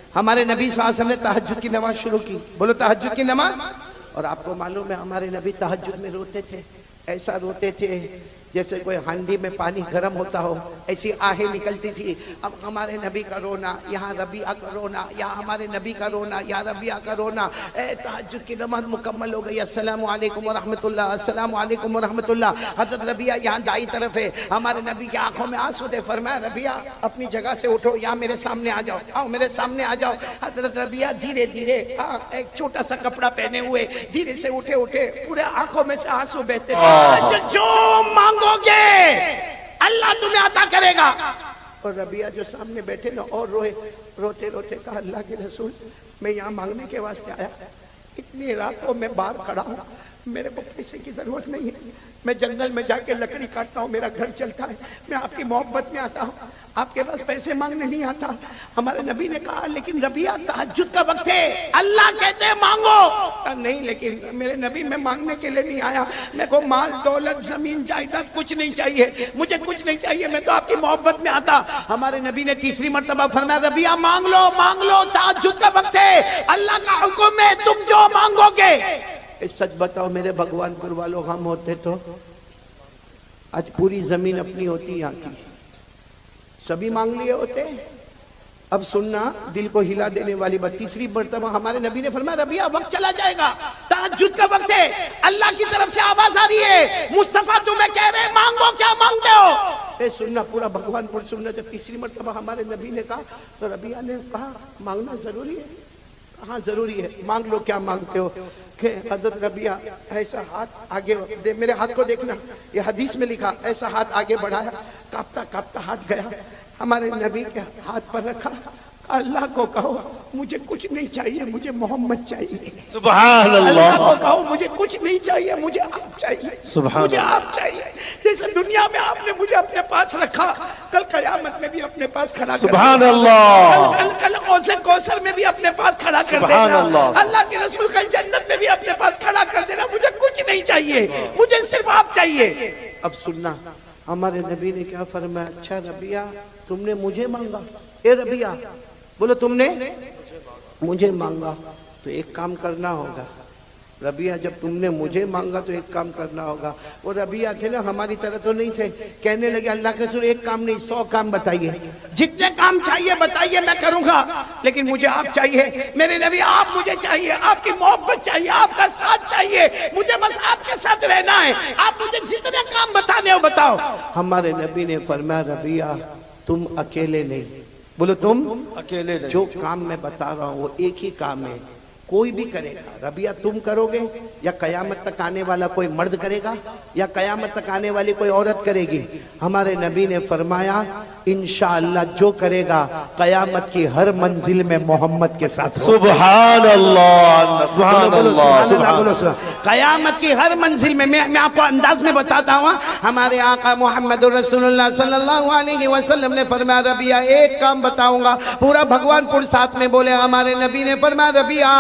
हमारे नबी सल्लल्लाहु अलैहि वसल्लम ने तहज्जुद की नमाज शुरू की। बोलो तहज्जुद की नमाज। और आपको मालूम है हमारे नबी तहज्जुद में रोते थे, ऐसा रोते थे जैसे कोई हांडी में पानी गर्म होता हो, ऐसी आहें निकलती थी। अब हमारे नबी का रोना, यहाँ रबिया का रोना, यहाँ हमारे नबी का रोना, यहाँ रबिया का रोना। तहज्जुद की नमाज मुकम्मल हो गई। अस्सलामु अलैकुम व रहमतुल्लाह, अस्सलामु अलैकुम व रहमतुल्लाह। हज़रत रबिया यहाँ दाई तरफ है, हमारे नबी की आंखों में आंसू थे। फरमाया रबिया अपनी जगह से उठो, यहाँ मेरे सामने आ जाओ, आओ मेरे सामने आ जाओ। हज़रत रबिया धीरे धीरे एक छोटा सा कपड़ा पहने हुए धीरे से उठे, पूरे आंखों में से आंसू बहते थे। जो मांगोगे अल्लाह तुम्हें अता करेगा। और रबिया जो सामने बैठे ना और रोते रोते कहा अल्लाह के रसूल मैं यहाँ मांगने के वास्ते आया, इतनी रातों में बाहर खड़ा हूँ, मेरे को पैसे की जरूरत नहीं है, मैं जंगल में जाके लकड़ी काटता हूँ, मेरा घर चलता है, मैं आपकी मोहब्बत में आता हूँ, आपके पास पैसे मांगने नहीं आता। हमारे नबी ने कहा लेकिन रबिया तहज्जुद का वक्त है, अल्लाह कहते हैं मांगो। नहीं लेकिन मेरे नबी मैं मांगने के लिए नहीं आया, मेरे को माल दौलत जमीन जायदाद कुछ नहीं चाहिए, मुझे कुछ नहीं चाहिए, मैं तो आपकी मोहब्बत में आता। हमारे नबी ने तीसरी मर्तबा फरमाया रबिया मांग लो, तहज्जुद का वक्त है, अल्लाह का हुक्म है, तुम जो मांगोगे। सच बताओ मेरे भगवानपुर वालों, हम होते तो आज पूरी जमीन अपनी होती यहाँ की, सभी मांग लिए होते। अब सुनना दिल को हिला देने वाली बात, तीसरी मर्तबा हमारे नबी ने फरमाया रबिया वक्त चला जाएगा, तहज्जुद का वक्त है, अल्लाह की तरफ से आवाज आ रही है, मुस्तफा तुम्हें कह रहे मांगो, क्या मांगते हो। सुनना पूरा भगवानपुर सुनना। जब तीसरी मर्तबा हमारे नबी ने कहा तो रबिया ने कहा मांगना जरूरी है। हाँ जरूरी है, मांग लो, क्या मांगते हो। हज़रत रबिया ऐसा हाथ आगे दे, मेरे हाथ को देखना, ये हदीस में लिखा, ऐसा हाथ आगे बढ़ाया, कांपता कांपता हाथ गया, हमारे नबी के हाथ पर रखा, अल्लाह को कहो मुझे कुछ नहीं चाहिए, मुझे मोहम्मद चाहिए। सुभान अल्लाह। अल्लाह को कहो मुझे कुछ नहीं चाहिए, मुझे आप चाहिए, मुझे आप चाहिए। जैसे दुनिया में आपने मुझे अपने पास रखा, कल कयामत में भी अपने पास खड़ा कर, सुभान अल्लाह। कल औसे कौसर में भी अपने पास खड़ा कर देना, अल्लाह के रसूल कल जन्नत में भी अपने पास खड़ा कर देना। मुझे कुछ नहीं चाहिए, मुझे सिर्फ आप चाहिए। अब सुनना हमारे नबी ने क्या फरमाया, अच्छा रबिया तुमने मुझे मांगा, ए रबिया बोलो तुमने मुझे मांगा तो एक काम करना होगा। रबिया जब तुमने मुझे मांगा तो एक काम करना होगा। वो रबिया थे ना हमारी तरह तो नहीं थे, कहने लगे अल्लाह के रसूल एक काम नहीं 100 काम बताइए, जितने काम चाहिए बताइए मैं करूंगा, लेकिन मुझे आप चाहिए। मेरे नबी आप मुझे चाहिए, आपकी मोहब्बत चाहिए, आपका साथ चाहिए, मुझे बस आपके साथ रहना है, आप मुझे जितने काम बताने हो बताओ। हमारे नबी ने फरमाया रबिया तुम अकेले नहीं, बोलो तुम अकेले नहीं, जो काम मैं बता रहा हूँ वो एक ही काम है, कोई भी करेगा। रबिया तुम करोगे या कयामत तक आने वाला कोई मर्द करेगा या कयामत तक आने वाली कोई औरत करेगी। हमारे नबी ने फरमाया इंशाअल्लाह जो करेगा कयामत की हर मंजिल में मोहम्मद के साथ। सुभान अल्लाह, सुभान अल्लाह। कयामत की हर मंजिल में मैं आपको अंदाज में बताता हूँ। हमारे आका मोहम्मद रसूलुल्लाह सल्लल्लाहु अलैहि वसल्लम ने फरमाया रबिया एक काम बताऊंगा, पूरा भगवानपुर साथ में बोले। हमारे नबी ने फरमाया रबिया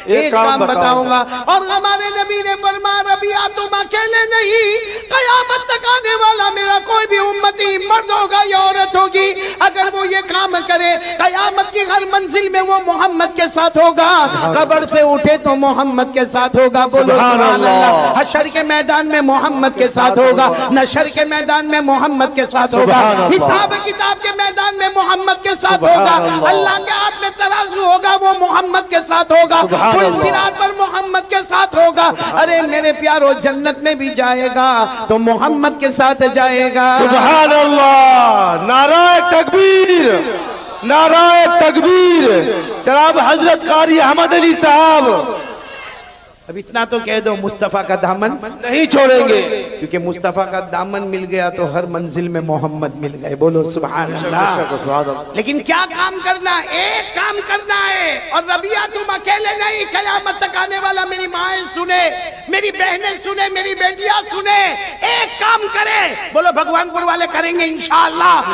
एक काम बताऊंगा, और हमारे नबी ने फरमाया रबिया तुम अकेले नहीं, कयामत तक आने वाला मेरा कोई भी उम्मती मर्द होगा या औरत होगी, अगर वो ये काम करे कयामत की हर मंजिल में वो मोहम्मद के साथ होगा, कब्र से उठे तो मोहम्मद के साथ होगा। बोलो सुभान अल्लाह। हशर के मैदान में मोहम्मद के साथ होगा, नशर के मैदान में मोहम्मद के साथ होगा, हिसाब किताब के मैदान में मोहम्मद के साथ होगा, अल्लाह के हाथ में तराजू होगा वो मोहम्मद के साथ होगा, सिरात पर मोहम्मद के साथ होगा। अरे मेरे प्यारो जन्नत में भी जाएगा तो मोहम्मद के साथ जाएगा। सुभान अल्लाह, नाराए तकबीर, नाराए तकबीर। जनाब हजरत कारी अहमद अली साहब अब इतना तो कह दो मुस्तफा का दामन नहीं छोड़ेंगे, क्योंकि मुस्तफा का दामन मिल गया तो हर मंजिल में मोहम्मद मिल गए। बोलो सुभान अल्लाह। लेकिन क्या काम करना, एक काम करना है। और रबिया तुम अकेले नहीं, कयामत तक आने वाला मेरी माएं सुने, मेरी बहनें सुने, मेरी बेटियां सुने, एक काम करे। बोलो भगवानपुर वाले करेंगे इंशाअल्लाह।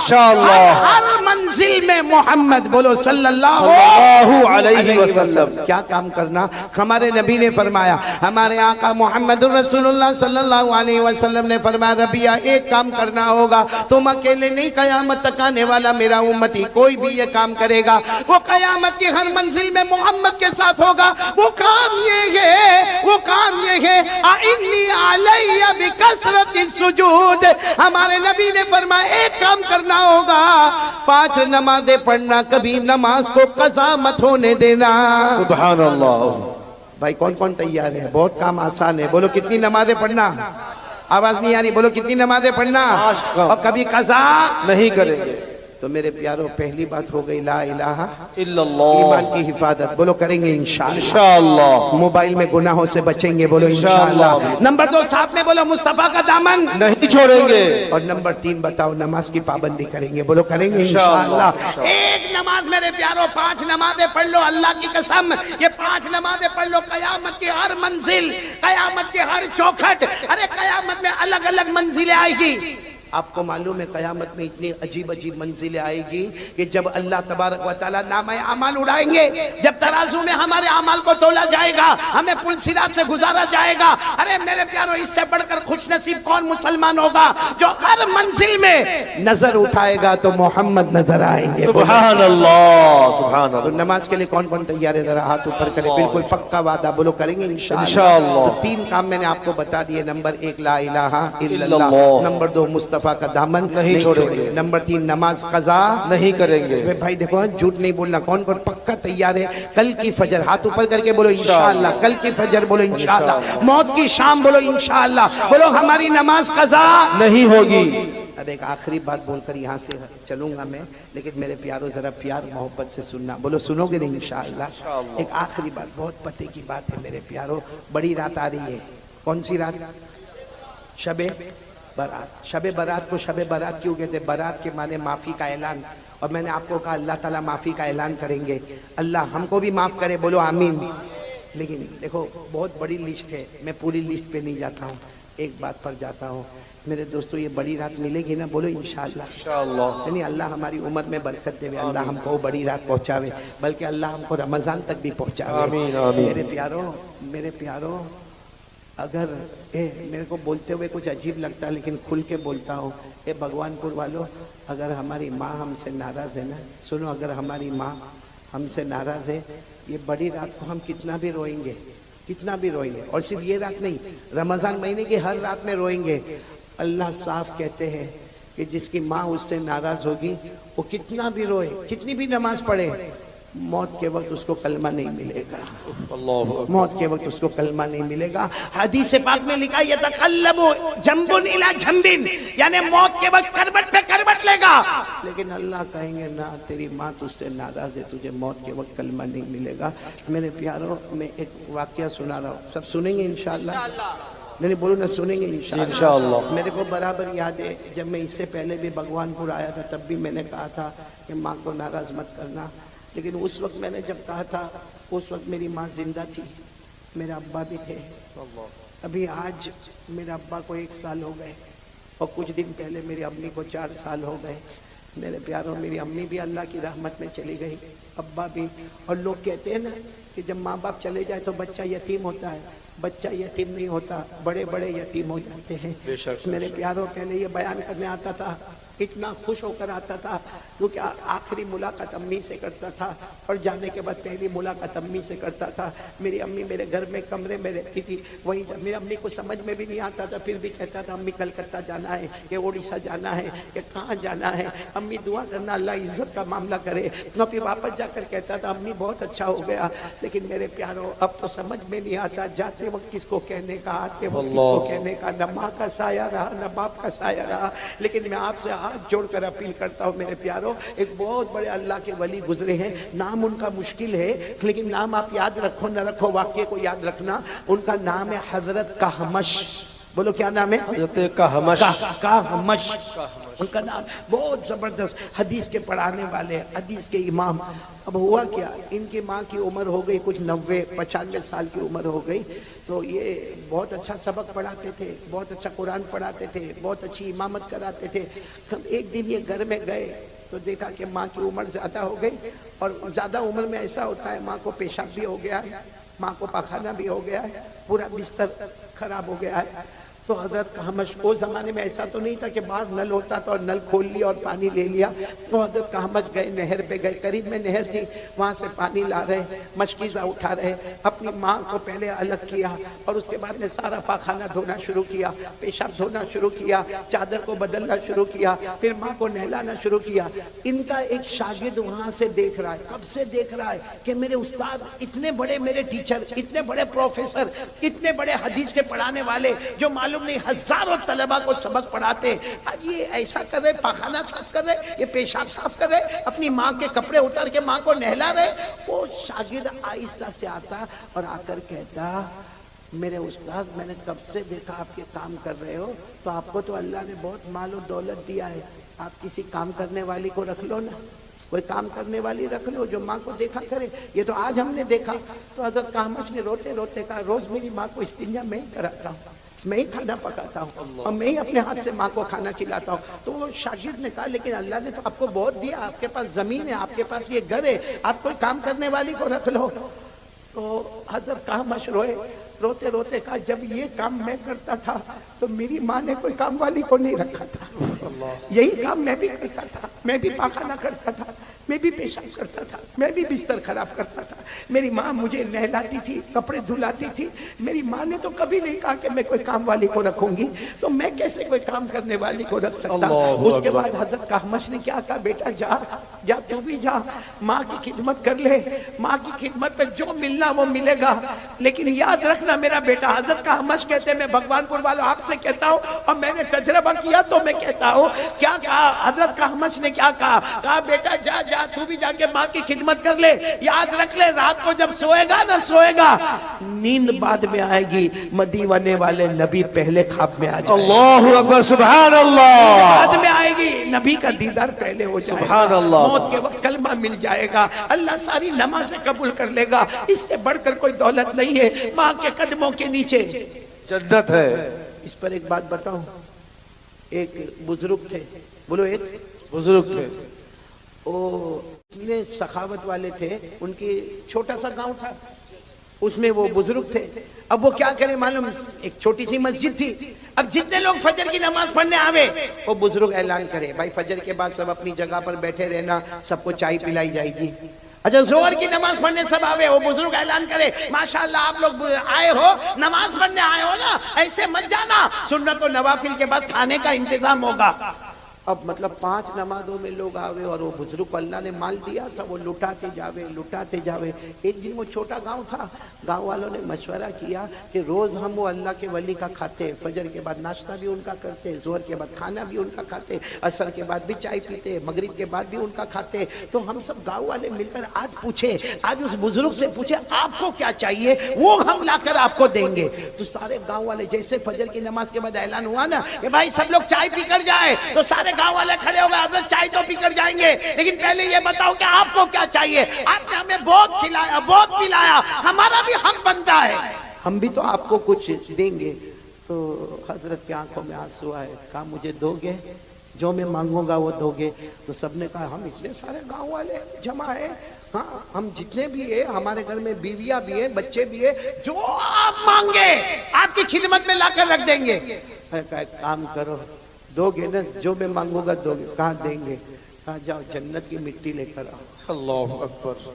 हर मंजिल में मोहम्मद, बोलो सल्लल्लाहु अलैहि वसल्लम। क्या काम करना, हमारे नबी ने फरमाया फरमाया। हमारे आका मोहम्मद रसूलुल्लाह सल्लल्लाहु अलैहि वसल्लम ने फरमाया, रबिया एक काम करना होगा, तुम अकेले नहीं, कयामत तक आने वाला मेरा उम्मती कोई भी ये काम करेगा वो कयामत की हर मंजिल में मोहम्मद के साथ होगा। वो काम ये है आइन्नी अलैया बिकसरति सुजूद। हमारे नबी ने फरमाया एक काम करना होगा, 5 नमाजें पढ़ना, कभी नमाज को कज़ा मत होने देना। सुभान अल्लाह। भाई कौन कौन तैयार है? बहुत काम आसान है। बोलो कितनी नमाजें पढ़ना? आवाज नहीं आ रही। बोलो कितनी नमाजें पढ़ना और कभी कज़ा नहीं करेंगे। तो मेरे प्यारों पहली बात हो गई ला इलाहा इल्लल्लाह, ईमान की हिफाजत। बोलो करेंगे इंशाअल्लाह। इंशाअल्लाह। मोबाइल में गुनाहों से बचेंगे। बोलो इंशाअल्लाह। नंबर 2 साथ में बोलो मुस्तफा का दामन नहीं छोड़ेंगे। और नंबर 3 बताओ नमाज की पाबंदी करेंगे। बोलो करेंगे इंशाअल्लाह। एक नमाज मेरे प्यारों 5 नमाजें पढ़ लो, अल्लाह की कसम ये 5 नमाजें पढ़ लो, कयामत की हर मंजिल, कयामत की हर चौखट, अरे कयामत में अलग अलग मंजिलें आएगी। आपको मालूम है कयामत में इतनी अजीब अजीब मंजिलें आएगी कि जब अल्लाह तबारक व तआला नामे अमाल उड़ाएंगे, जब तराजू में हमारे अमाल को तोला जाएगा, हमें पुलसिरात से गुजारा जाएगा। अरे मेरे प्यारों इससे बढ़कर खुशनसीब कौन मुसलमान होगा जो हर मंजिल में नजर उठाएगा तो मोहम्मद नजर आएंगे। सुभान अल्लाह, सुभान अल्लाह। तो नमाज के लिए कौन कौन तैयार है? जरा हाथ ऊपर करें। बिल्कुल पक्का वादा। बोलो करेंगे इंशाअल्लाह। तो 3 काम मैंने आपको बता दिए। नंबर 1 ला इलाहा इल्लल्लाह, नंबर 2 मुस्तफा का दामन नहीं छोड़ेंगे, नंबर 3 नमाज कज़ा नहीं करेंगे। भाई देखो झूठ नहीं बोलना। कौन कौन पक्का तैयार है? कल की फजर हाथ ऊपर करके बोलो इंशाअल्लाह। कल की फजर बोलो इंशाअल्लाह। मौत की शाम बोलो इंशाअल्लाह। बोलो हमारी नमाज कज़ा नहीं होगी। अब एक आखिरी बात बोलकर यहाँ से चलूंगा मैं, लेकिन मेरे प्यारों जरा प्यार मोहब्बत से सुनना। बोलो सुनोगे नहीं इंशाअल्लाह। एक आखिरी बात, बहुत पते की बात है मेरे प्यारों। बड़ी रात आ रही है। कौन सी रात? शबे बारात। शबे बारात को शबे बारात क्यों कहते? बारात के माने माफी का ऐलान। और मैंने आपको कहा अल्लाह ताला माफी का ऐलान करेंगे। अल्लाह हमको भी माफ करे। बोलो आमीन। लेकिन देखो बहुत बड़ी लिस्ट है, मैं पूरी लिस्ट पे नहीं जाता हूँ, एक बात पर जाता हूँ। मेरे दोस्तों ये बड़ी रात मिलेगी ना? बोलो इंशाअल्लाह। इंशाअल्लाह। यानी अल्लाह हमारी उम्र में बरकत देवे, अल्लाह हमको बड़ी रात पहुँचावे, बल्कि अल्लाह हमको रमजान तक भी पहुँचावे। आमीन आमीन। मेरे प्यारों अगर मेरे को बोलते हुए कुछ अजीब लगता है लेकिन खुल के बोलता हूँ, भगवानपुर वालों, अगर हमारी माँ हमसे नाराज़ है ना, सुनो, अगर हमारी माँ हमसे नाराज़ है, ये बड़ी रात को हम कितना भी रोएंगे, कितना भी रोएंगे। और सिर्फ ये रात नहीं, रमज़ान महीने की हर रात में रोएंगे। अल्लाह साफ कहते हैं कि जिसकी माँ उससे नाराज़ होगी वो कितना भी रोए, कितनी भी नमाज पढ़े, मौत के वक्त उसको कलमा नहीं मिलेगा। मौत के वक्त उसको कलमा नहीं मिलेगा। हदीस पाक में लिखा है यतकल्लबु जंबुन इला जंबिन, यानी मौत के वक्त करवट पे करवट लेगा। लेकिन अल्लाह कहेंगे ना, तेरी माँ तुझसे नाराज है, तुझे मौत के वक्त कलमा नहीं मिलेगा। मेरे प्यारों, मैं एक वाकया सुना रहा हूँ, सब सुनेंगे इंशाअल्लाह? नहीं बोलो ना, सुनेंगे इंशाअल्लाह। मेरे को बराबर याद है जब मैं इससे पहले भी भगवानपुर आया था, तब भी मैंने कहा था कि माँ को नाराज मत करना। लेकिन उस वक्त मैंने जब कहा था, उस वक्त मेरी माँ जिंदा थी, मेरे अब्बा भी थे। अभी आज मेरे अब्बा को 1 साल हो गए और कुछ दिन पहले मेरी अम्मी को 4 साल हो गए। मेरे प्यारों, मेरी अम्मी भी अल्लाह की रहमत में चली गई, अब्बा भी। और लोग कहते हैं ना कि जब माँ बाप चले जाए तो बच्चा यतीम होता है। बच्चा यतीम नहीं होता, बड़े बड़े यतीम हो जाते हैं। मेरे प्यारों, पहले ये बयान करने आता था, इतना खुश होकर आता था क्योंकि आखिरी मुलाकात अम्मी से करता था और जाने के बाद पहली मुलाकात अम्मी से करता था। मेरी अम्मी मेरे घर में कमरे में रहती थी, वही मेरी अम्मी को समझ में भी नहीं आता था, फिर भी कहता था अम्मी कलकत्ता जाना है कि उड़ीसा जाना है कि कहाँ जाना है, अम्मी दुआ करना अल्लाह इज्जत का मामला करे। तो फिर वापस जाकर कहता था अम्मी बहुत अच्छा हो गया। लेकिन मेरे प्यारों, अब तो समझ में नहीं आता, जाते वक्त किसको कहने का, आते वक्त किसको कहने का। न माँ का साया रहा, न बाप का साया रहा। लेकिन मैं आपसे हाथ जोड़कर अपील करता हूँ मेरे प्यारों, एक बहुत बड़े अल्लाह के वली गुजरे हैं, नाम उनका मुश्किल है, लेकिन नाम आप याद रखो न रखो, वाक्य को याद रखना। उनका नाम है हजरत कहमश। बोलो क्या नाम है? हजरत कहमश। कहमश उनका नाम, बहुत जबरदस्त हदीस के पढ़ाने वाले, हदीस के इमाम। अब हुआ क्या, इनकी माँ की उम्र हो गई कुछ 90-95 साल की उम्र हो गई। तो ये बहुत अच्छा सबक पढ़ाते थे, बहुत अच्छा कुरान पढ़ाते थे, बहुत अच्छी इमामत कराते थे। हम एक दिन ये घर में गए तो देखा कि माँ की उम्र ज़्यादा हो गई, और ज़्यादा उम्र में ऐसा होता है माँ को पेशाब भी हो गया, माँ को पखाना भी हो गया है, पूरा बिस्तर खराब हो गया है। तो हजरत कहमश, वो जमाने में ऐसा तो नहीं था कि बाहर नल होता था और नल खोल लिया और पानी ले लिया। तो हजरत कहमश गए, नहर पे गए, करीब में नहर थी, वहां से पानी ला रहे, मशकीज़ा उठा रहे, अपनी माँ को पहले अलग किया और उसके बाद में सारा पाखाना धोना शुरू किया, पेशाब धोना शुरू किया, चादर को बदलना शुरू किया, फिर माँ को नहलाना शुरू किया। इनका एक शागिर्द वहां से देख रहा है, कब से देख रहा है कि मेरे उस्ताद इतने बड़े, मेरे टीचर इतने बड़े, प्रोफेसर इतने बड़े, हदीस के पढ़ाने वाले जो मालूम नहीं हजारों तलबा को सबक पढ़ाते, आज ये ऐसा कर रहे, पाखाना साफ कर रहे, ये पेशाब साफ कर रहे, अपनी माँ के कपड़े उतार के माँ को नहला रहे। वो शागिर्द आहिस्ता से आता और आकर कहता, मेरे उस्ताद मैंने कब से देखा आपके काम कर रहे हो, तो आपको तो अल्लाह ने बहुत माल और दौलत दिया है, आप किसी काम करने वाली को रख लो ना, कोई काम करने वाली रख लो जो माँ को देखा करे। ये तो आज हमने देखा। तो हजरत कहमश ने रोते रोते कहा, रोज मेरी माँ को इस्तिंजा मैं ही कराता हूँ, मैं ही खाना पकाता हूँ और मैं ही अपने हाथ से माँ को खाना खिलाता हूँ। तो वो शागिर्द ने कहा, लेकिन अल्लाह ने तो आपको बहुत दिया, आपके पास जमीन है, आपके पास ये घर है, आप कोई काम करने वाली को रख लो। तो हजरत कहमश रोए, रोते रोते कहा, जब ये काम मैं करता था तो मेरी माँ ने कोई काम वाली को नहीं रखा था, यही काम मैं भी करता था, मैं भी पाखाना करता था, मैं भी पेशाब करता था, मैं भी बिस्तर खराब करता था, मेरी माँ मुझे नहलाती थी, कपड़े धुलाती थी, मेरी माँ ने तो कभी नहीं कहा कि मैं कोई काम वाली को रखूंगी, तो मैं कैसे कोई काम करने वाली को रख सकता। उसके बाद हजरत कहमश ने क्या कहा, बेटा जा जा, तू भी जा, माँ की खिदमत कर ले, माँ की खिदमत में जो मिलना वो मिलेगा, लेकिन याद रखना मेरा बेटा। हजरत कहमश कहते, मैं भगवानपुर वालों आपसे कहता हूँ और मैंने तजर्बा किया तो मैं कहता हूँ, क्या कहा हजरत कहमश ने, क्या कहा बेटा जा जा, तू भी जाके माँ की खिदमत कर ले, याद रख ले, रात को जब सोएगा ना, सोएगा, नींद बाद में आएगी, मदीने वाले नबी पहले ख्वाब में आ जाएगा। अल्लाहु अकबर, सुभान अल्लाह। बाद में आएगी, नबी का दीदार पहले हो जाएगा, सुभान अल्लाह। मौत के वक्त कलमा मिल जाएगा, अल्लाह सारी नमाज़ें कबूल कर लेगा। इससे बढ़कर कोई दौलत नहीं है, माँ के कदमों के नीचे जन्नत है। इस पर एक बात बताऊं, एक बुजुर्ग थे, बोलो, एक बुजुर्ग थे, वो इतने सखावत वाले थे, उनकी छोटा सा गांव था, उसमें वो बुजुर्ग थे। अब वो क्या करे मालूम, एक छोटी सी मस्जिद थी, अब जितने लोग फजर की नमाज पढ़ने आवे, वो बुजुर्ग ऐलान करे, भाई फजर के बाद सब अपनी जगह पर बैठे रहना, सबको चाय पिलाई जाएगी। अच्छा, जोहर की नमाज पढ़ने सब आवे, वो बुजुर्ग ऐलान करे, माशाल्लाह आप लोग आए हो, नमाज पढ़ने आए हो ना, ऐसे मत जाना, सुन्नत और नवाफिल के बाद खाने का इंतजाम होगा। अब मतलब 5 नमाजों में लोग आवे और वो बुजुर्ग को अल्लाह ने माल दिया था, वो लुटाते जावे, लुटाते जावे। एक दिन वो छोटा गांव था, गांव वालों ने मशवरा किया कि रोज हम वो अल्लाह के वली का खाते, फजर के बाद नाश्ता भी उनका करते, जोहर के बाद खाना भी उनका खाते, असर के बाद भी चाय पीते, मगरिब के बाद भी उनका खाते। तो हम सब गाँव वाले मिलकर आज पूछे, आज उस बुजुर्ग से पूछे आपको क्या चाहिए, वो हम लाकर आपको देंगे। तो सारे गाँव वाले, जैसे फजर की नमाज के बाद ऐलान हुआ ना कि भाई सब लोग चाय पीकर जाए, तो सारे गांव वाले खड़े हो गए, हजरत चाय तो पीकर जाएंगे, लेकिन पहले ये बताओ कि आपको क्या चाहिए, आपने हमें बहुत खिलाया, बहुत पिलाया, हमारा भी हक बनता है, हम भी तो आपको कुछ देंगे। तो हजरत की आंखों में आंसू आए, कहा मुझे दोगे, जो मैं मांगूंगा वो दोगे। तो सबने कहा हम इतने सारे गांव वाले जमा है, हाँ हम जितने भी है, हमारे घर में बीवियां भी है, बच्चे भी है, जो आप मांगे आपकी खिदमत में लाकर रख देंगे। काम करो, दोगे ना, जो मैं मांगूंगा दोगे। कहाँ देंगे, कहाँ जाओ जन्नत की मिट्टी लेकर आओ। अल्लाहु अकबर।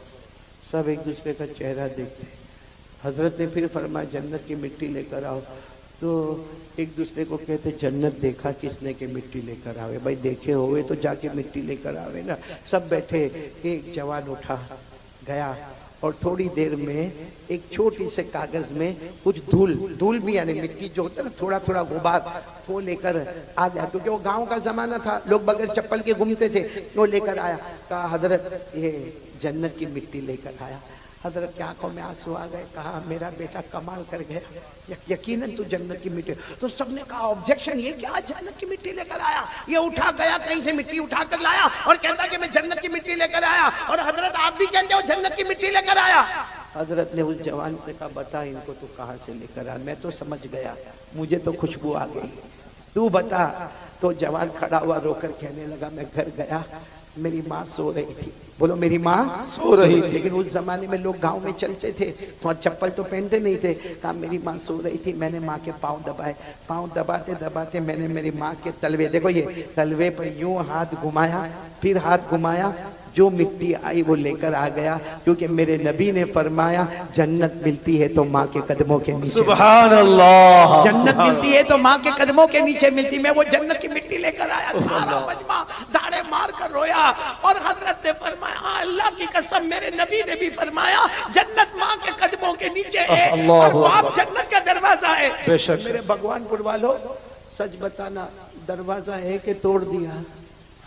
सब एक दूसरे का चेहरा देखते, हजरत ने फिर फरमाया जन्नत की मिट्टी लेकर आओ। तो एक दूसरे को कहते, जन्नत देखा किसने के मिट्टी लेकर आवे, भाई देखे हुए तो जाके मिट्टी लेकर आवे ना। सब बैठे, एक जवान उठा गया और थोड़ी देर में एक छोटी से कागज में कुछ धूल भी यानी मिट्टी जो होता है ना, थोड़ा थोड़ा गुबार, वो लेकर आ गया, क्योंकि वो गांव का जमाना था, लोग बगैर चप्पल के घूमते थे। वो लेकर आया, कहा हजरत ये जन्नत की मिट्टी लेकर आया। हजरत की आंखों में आंसू आ गए, कहा मेरा बेटा कमाल कर गया, यकीनन तू जन्नत की मिट्टी। तो सबने कहा ऑब्जेक्शन, ये क्या जन्नत की मिट्टी लेकर आया, ये उठा गया कहीं से मिट्टी उठा कर लाया और कहता कि मैं जन्नत की मिट्टी लेकर आया, और हजरत आप भी कहते हो जन्नत की मिट्टी लेकर आया। हजरत ने उस जवान से कहा बता इनको तू कहाँ से लेकर आया, मैं तो समझ गया, मुझे तो खुशबू आ गई, तू बता। तो जवान खड़ा हुआ रोकर कहने लगा, मैं घर गया, मेरी माँ सो रही थी। बोलो मेरी माँ सो रही थी। लेकिन उस जमाने में लोग गांव में चलते थे तो चप्पल तो पहनते नहीं थे। कहा मेरी माँ सो रही थी, मैंने माँ के पाँव दबाए, पाँव दबाते दबाते मैंने मेरी माँ के तलवे, देखो ये तलवे पर यूं हाथ घुमाया, फिर हाथ घुमाया, जो मिट्टी आई वो लेकर आ गया, क्योंकि मेरे नबी ने फरमाया जन्नत मिलती है तो माँ के कदमों के नीचे। सुभान अल्लाह। जन्नत मिलती है तो माँ के कदमों के नीचे मिलती। मैं वो जन्नत की मिट्टी लेकर आया, सारा मजमा दाढ़े मार कर रोया और हजरत ने फरमाया अल्लाह की कसम मेरे नबी ने भी फरमाया जन्नत माँ के कदमों के नीचे है और वो आप जन्नत का दरवाजा है। बेशक। मेरे भगवानपुर वालों, सच बताना, दरवाजा है कि तोड़ दिया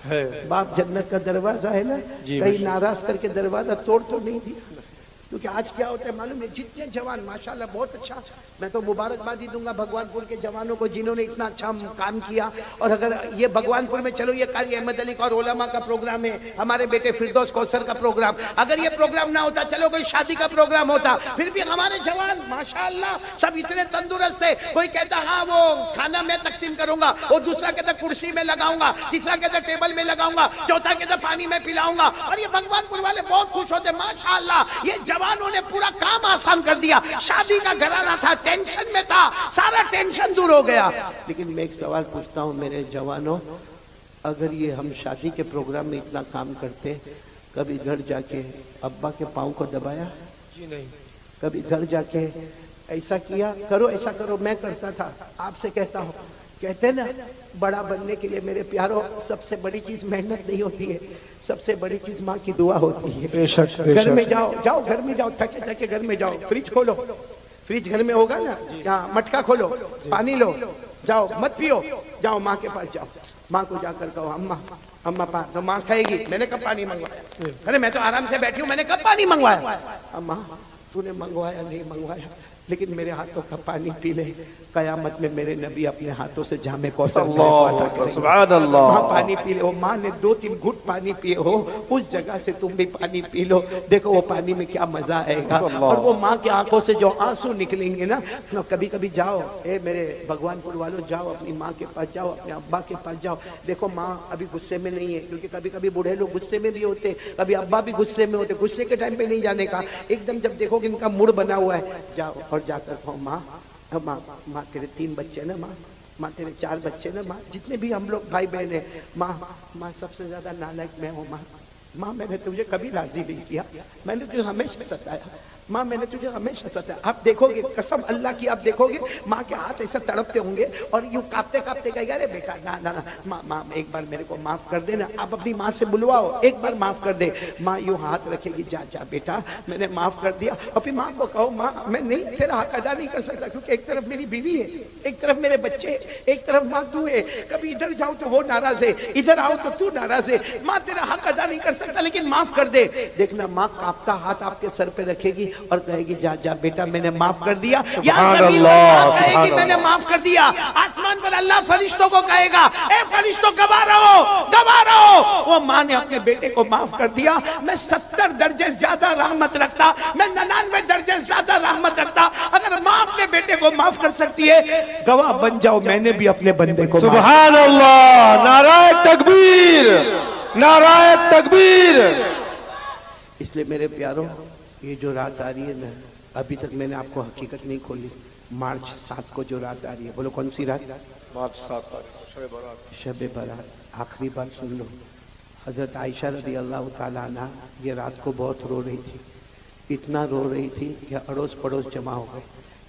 है? बाप जन्नत का दरवाजा है ना, कहीं नाराज करके दरवाजा तोड़ तो नहीं दिया। क्योंकि आज क्या होता है मालूम है, जितने जवान माशाल्लाह बहुत अच्छा, मैं तो मुबारकबाद ही दूंगा भगवानपुर के जवानों को जिन्होंने इतना अच्छा काम किया। और अगर ये भगवानपुर में चलो ये कारी अहमद अली और ओलमा का प्रोग्राम है, हमारे बेटे फिरदौस कौसर का प्रोग्राम, अगर ये प्रोग्राम ना होता, चलो कोई शादी का प्रोग्राम होता, फिर भी हमारे जवान माशाल्लाह सब इतने तंदुरुस्त है। कोई कहता हाँ वो खाना मैं तकसीम करूंगा, वो दूसरा कहता कुर्सी में लगाऊंगा, तीसरा कहता टेबल में लगाऊंगा, चौथा कहता पानी में पिलाऊंगा। और ये भगवानपुर वाले बहुत खुश होते माशाल्लाह, ये जवानों ने पूरा काम आसान कर दिया। शादी का घराना था, टेंशन में था, सारा टेंशन दूर हो गया। लेकिन मैं एक सवाल पूछता हूँ मेरे जवानों, अगर ये हम शादी के प्रोग्राम में इतना काम करते, कभी घर जाके अब्बा के पाँव को दबाया? जी नहीं। कभी घर जाके ऐसा किया? करो ऐसा करो, मैं करता था, आपसे कहता हूँ। कहते ना बड़ा बनने के लिए मेरे प्यारों सबसे बड़ी चीज मेहनत नहीं होती है, सबसे बड़ी चीज माँ की दुआ होती है। बेशक, घर में जाओ घर में जाओ, थके थके घर में जाओ, फ्रिज खोलो, फ्रिज घर में होगा ना, यहाँ मटका खोलो, पानी लो, जाओ मत पियो, जाओ माँ के पास जाओ, माँ को जाकर कहो अम्मा अम्मा पा, तो माँ कहेगी मैंने कब पानी मंगवाया? अरे मैं तो आराम से बैठी हूँ, मैंने कब पानी मंगवाया? अम्मा तूने मंगवाया नहीं मंगवाया, लेकिन मेरे हाथों का पानी पी ले, कयामत में मेरे नबी अपने हाथों से जामे कौसर सुभान अल्लाह पानी पी ले। वो माँ ने 2-3 घुट पानी पिए हो, उस जगह से तुम भी पानी पी लो, देखो वो पानी में क्या मजा आएगा। और वो माँ की आंखों से जो आंसू निकलेंगे ना, कभी कभी जाओ, ए मेरे भगवानपुर वालों, जाओ अपनी माँ के पास जाओ, अपने अब्बा के पास जाओ, देखो माँ अभी गुस्से में नहीं है, क्योंकि कभी कभी बूढ़े लोग गुस्से में भी होते, कभी अब्बा भी गुस्से में होते, गुस्से के टाइम पे नहीं जाने का, एकदम जब देखो कि इनका मूड बना हुआ है, जाओ और जाकर कहो माँ माँ माँ तेरे 3 बच्चे ना, माँ माँ तेरे 4 बच्चे ना, माँ जितने भी हम लोग भाई बहन है, माँ माँ सबसे ज्यादा नालायक मैं हूँ, माँ माँ मैंने तुझे कभी राजी नहीं किया, मैंने तुझे हमेशा सताया, माँ मैंने तुझे हमेशा सताया। आप देखोगे कसम अल्लाह की, आप देखोगे माँ के हाथ ऐसा तड़पते होंगे और यूं कांपते कांपते कहेगा अरे बेटा ना ना ना माँ माँ एक बार मेरे को माफ कर देना, आप अपनी माँ से बुलवाओ एक बार माफ कर दे, माँ यूं हाथ रखेगी, जा जा बेटा मैंने माफ कर दिया। और फिर माँ को कहो माँ मैं नहीं तेरा हक अदा नहीं कर सकता, क्योंकि एक तरफ मेरी बीवी है, एक तरफ मेरे बच्चे, एक तरफ माँ तू है, कभी इधर जाओ तो वो नाराज है, इधर आओ तो तू नाराज है, माँ तेरा हक अदा नहीं कर सकता लेकिन माफ कर दे। देखना माँ कांपता हाथ आपके सर पे रखेगी और कहेगी जा जा बेटा मैंने माफ कर दिया। या जमीन पर कहेगी मैंने माफ कर दिया, आसमान पर अल्लाह फरिश्तों को कहेगा ए फरिश्तों गवाह रहो, वो माँ ने अपने बेटे को माफ कर दिया। मैं 70 दर्जे ज्यादा रहमत रखता, मैं 99 दर्जे ज्यादा रहमत रखता। अगर माँ अपने बेटे को माफ कर सकती है, गवाह बन जाओ मैंने भी अपने बंदे को। सुभान अल्लाह, नाराए तकबीर, नाराए तकबीर। इसलिए मेरे प्यारों ये जो रात आ रही है ना, अभी तक मैंने आपको हकीकत नहीं खोली, मार्च 7 को जो रात आ रही है, बोलो कौन सी रात? मार्च 7 तारीख शब बारात। आखिरी बात सुन लो, हजरत आयशा रदी अल्लाह ताला अन्हा ये रात को बहुत रो रही थी, इतना रो रही थी कि अड़ोस पड़ोस जमा हो गए।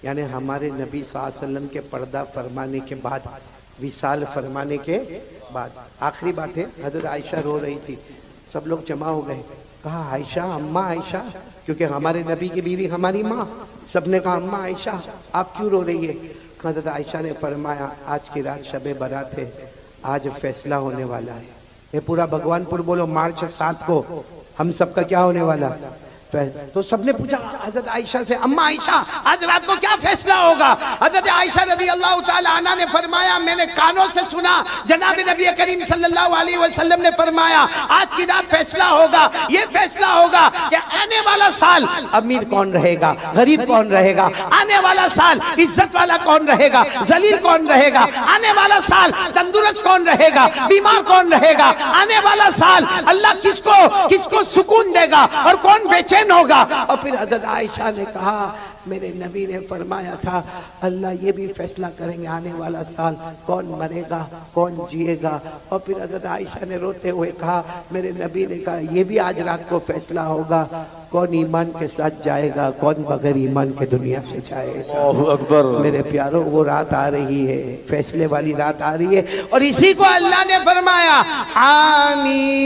यानी हमारे नबी सल्लल्लाहु अलैहि वसल्लम के पर्दा फरमाने के बाद, विसाल फरमाने के बाद, आखिरी बात है, हजरत आयशा रो रही थी, सब लोग जमा हो गए। कहा आयशा, अम्मा आयशा, क्योंकि हमारे नबी की बीवी हमारी माँ, सबने कहा अम्मा आयशा आप क्यों रो रही है? हजरत आयशा ने फरमाया आज की रात शबे बारात है, आज फैसला होने वाला है। ये पूरा भगवानपुर बोलो मार्च 7 को हम सबका क्या होने वाला? तो सबने पूछा हजरत आयशा से अम्मा आयशा आज रात को क्या फैसला होगा? हजरत आयशा रज़ी अल्लाह ताला अन्हा ने फरमाया मैंने कानों से सुना, जनाब नबी करीम सल्लल्लाहु अलैहि वसल्लम ने फरमाया आज की रात फैसला होगा, ये फैसला होगा कि आने वाला वाला साल अमीर कौन रहेगा, गरीब कौन रहेगा, आने वाला साल इज्जत वाला कौन रहेगा, जलील कौन रहेगा, आने वाला साल तंदुरुस्त कौन रहेगा, बीमार कौन रहेगा, आने वाला साल अल्लाह किसको किसको सुकून देगा और कौन बेचैन होगा। और फिर हज़रत आयशा ने कहा, मेरे नबी ने फरमाया था अल्लाह ये भी फैसला करेंगे आने वाला साल कौन मरेगा कौन जिएगा। और फिर हज़रत आयशा ने रोते हुए कहा, मेरे नबी ने कहा ये भी आज रात को फैसला होगा कौन ईमान के साथ जाएगा कौन बगैर ईमान के दुनिया से जाएगा। अल्लाहु अकबर। मेरे प्यारों वो रात आ रही है, फैसले वाली रात आ रही है और इसी को अल्लाह ने फरमाया हामीम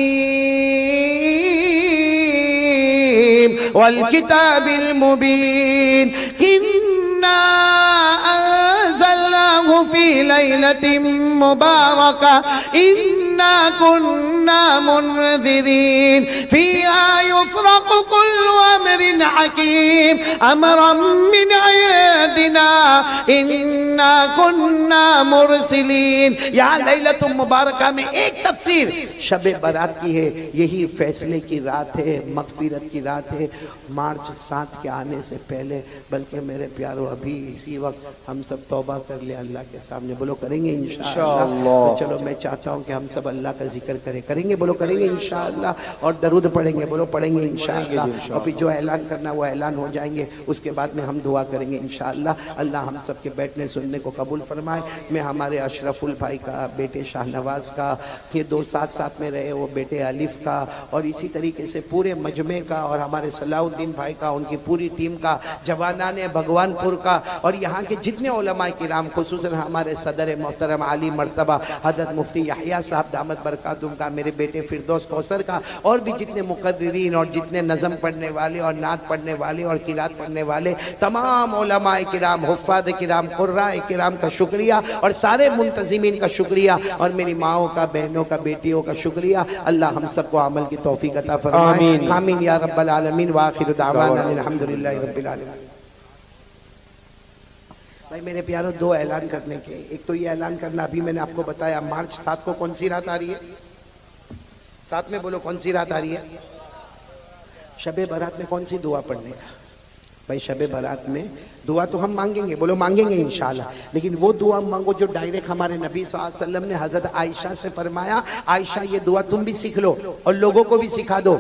वल किताबिल मुबीन इन्ना अंज़लनाहु फी लैलतिन मुबारका इन्ना कुन्ना मुनज़िरीन फ़ीहा युफ़रक़ु कुल्लु अमरिन हकीम अमरन मिन इंदिना इन्ना कुन्ना मुरसिलीन। यहाँ लैलतुल मुबारका में एक तफसीर शब बारात की है, यही फैसले की रात है, मग़फ़िरत की रात है, मार्च 7 के आने से पहले। बल्कि मेरे प्यारों अभी इसी वक्त हम सब तौबा कर ले अल्लाह के सामने, बोलो करेंगे इंशाअल्लाह। तो चलो मैं चाहता हूँ कि हम सब अल्लाह का जिक्र करेंगे, बोलो करेंगे इंशाअल्लाह, और दरूद पढ़ेंगे, बोलो पढ़ेंगे इंशाअल्लाह। और फिर जो ऐलान करना वो ऐलान हो जाएंगे, उसके बाद में हम दुआ करेंगे इंशाअल्लाह। अल्लाह हम सब के बैठने सुनने को कबूल फरमाए। मैं हमारे अशरफुल भाई का, बेटे शाहनवाज का, ये 2 साथ में रहे वो बेटे अलिफ का, और इसी तरीके से पूरे मजमे का, और हमारे सलाउद्दीन भाई का, उनकी पूरी टीम का, जवानान भगवानपुर का, और यहाँ के जितने उलमा किराम, खुसूसन हमारे सदर मोहतरम आली मर्तबा हज़रत मुफ्ती यहया साहब दामत बरकातुहुम का, मेरे बेटे फिरदौस कौसर का, और भी जितने मुकर्रिरीन और जितने नज़म पढ़ने वाले और नात पढ़ने वाले और किरात पढ़ने वाले तमाम उलमा किराम, हुफ़्फ़ाज़ किराम, क़ुर्राए किराम का शुक्रिया, और सारे मुंतज़िमीन का शुक्रिया, और मेरी माओं का, बहनों का, बेटियों का शुक्रिया। अल्लाह हम सबको अमल की तौफ़ीक़ अता फरमाए। आमीन या रब्बल आलमीन व आखिरु दावाना अल्हम्दुलिल्लाहि रब्बिल आलमीन। भाई मेरे प्यारों, 2 ऐलान करने के, एक तो ये ऐलान करना, अभी मैंने आपको बताया मार्च 7 को कौन सी रात आ रही है, 7 में बोलो कौन सी रात आ रही है, शबे बारात में कौन सी दुआ पढ़ने का। भाई शबे बारात में दुआ तो हम मांगेंगे, बोलो मांगेंगे इंशाल्लाह, लेकिन वो दुआ मांगो जो डायरेक्ट हमारे नबी सल्लल्लाहु अलैहि वसल्लम ने हज़रत आयशा से फरमाया, आयशा ये दुआ तुम भी सीख लो और लोगों को भी सिखा दो।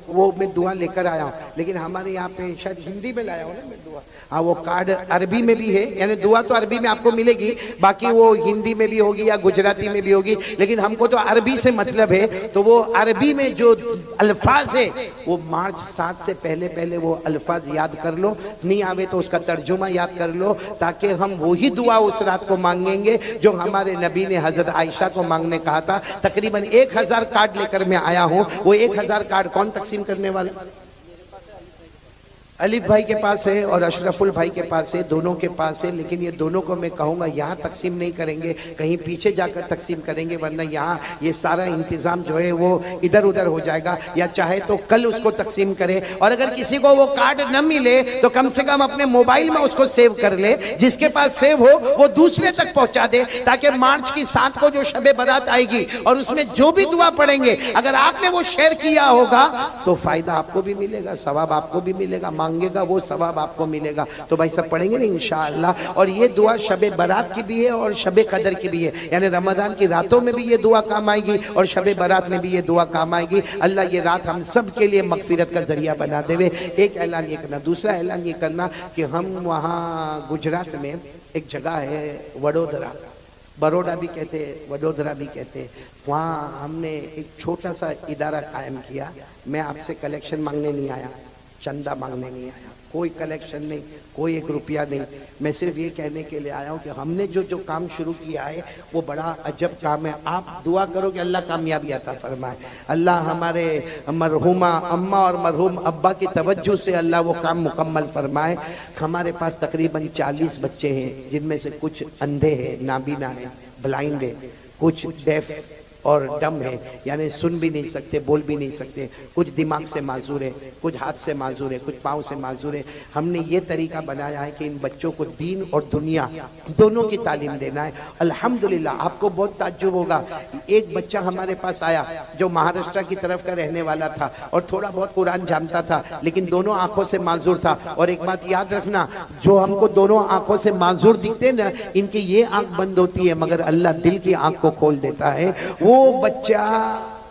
वो मैं दुआ लेकर आया हूँ, लेकिन हमारे यहाँ पे शायद हिंदी में लाया हूँ ना मैं दुआ। हाँ, वो कार्ड अरबी में भी है, यानी दुआ तो अरबी में आपको मिलेगी, बाकी वो हिंदी में भी होगी या गुजराती में भी होगी, लेकिन हमको तो अरबी से मतलब है। तो वो अरबी में जो अल्फाज है वो मार्च 7 से पहले वो अल्फाज याद कर लो, नहीं आवे तो उसका तर्जुमा याद कर लो, ताकि हम वही दुआ उस रात को मांगेंगे जो हमारे नबी ने हजरत आयशा को मांगने कहा था। तकरीबन 1000 कार्ड लेकर मैं आया हूँ। वो 1000 कार्ड कौन तकसीम करने वाले? अलीफ भाई के पास है और अशरफुल भाई के पास है, दोनों के पास है, लेकिन ये दोनों को मैं कहूँगा यहाँ तकसीम नहीं करेंगे, कहीं पीछे जाकर तकसीम करेंगे, वरना यहाँ ये सारा इंतज़ाम जो है वो इधर उधर हो जाएगा। या चाहे तो कल उसको तकसीम करे, और अगर किसी को वो कार्ड न मिले तो कम से कम अपने मोबाइल में उसको सेव कर ले, जिसके पास सेव हो वो दूसरे तक पहुँचा दे, ताकि मार्च की 7 को जो शबे बारात आएगी और उसमें जो भी दुआ पढ़ेंगे, अगर आपने वो शेयर किया होगा तो फ़ायदा आपको भी मिलेगा, सवाब आपको भी मिलेगा, मांगेगा वो सवाब आपको मिलेगा। तो भाई सब पढ़ेंगे ना इंशाअल्लाह। और ये दुआ शबे बारात की भी है और शबे कदर की भी है, यानी रमजान की रातों में भी ये दुआ काम आएगी और शबे बारात में भी ये दुआ काम आएगी। अल्लाह ये रात हम सब के लिए मगफिरत का जरिया बना देवे। एक ऐलान ये करना, दूसरा ऐलान ये करना कि हम वहाँ गुजरात में एक जगह है वडोदरा, बड़ौदा भी कहते हैं, वडोदरा भी कहते हैं, वहाँ हमने एक छोटा सा इदारा कायम किया। मैं आपसे कलेक्शन मांगने नहीं आया, चंदा मांगने नहीं आया, कोई कलेक्शन नहीं, कोई 1 रुपया नहीं। मैं सिर्फ ये कहने के लिए आया हूँ कि हमने जो काम शुरू किया है वो बड़ा अजब काम है। आप दुआ करो कि अल्लाह कामयाबी अता फरमाए, अल्लाह हमारे मरहुमा अम्मा और मरहूम अब्बा की तवज्जो से अल्लाह वो काम मुकम्मल फरमाए। हमारे पास तकरीबन 40 बच्चे हैं, जिनमें से कुछ अंधे हैं, नाबीना हैं, ब्लाइंड है, कुछ डेफ और डम है, यानी सुन भी नहीं सकते, बोल भी नहीं सकते। कुछ दिमाग से माजूर है, कुछ हाथ से माजूर है, कुछ पाँव से माजूर है। हमने ये तरीका बनाया है कि इन बच्चों को दीन और दुनिया दोनों की तालीम देना है। अल्हम्दुलिल्लाह, आपको बहुत ताज्जुब होगा, एक बच्चा हमारे पास आया जो महाराष्ट्र की तरफ का रहने वाला था और थोड़ा बहुत कुरान जानता था, लेकिन दोनों आंखों से माजूर था। और एक बात याद रखना, जो हमको दोनों आंखों से माजूर दिखते ना, इनकी ये आंख बंद होती है मगर अल्लाह दिल की आंख को खोल देता है। वो बच्चा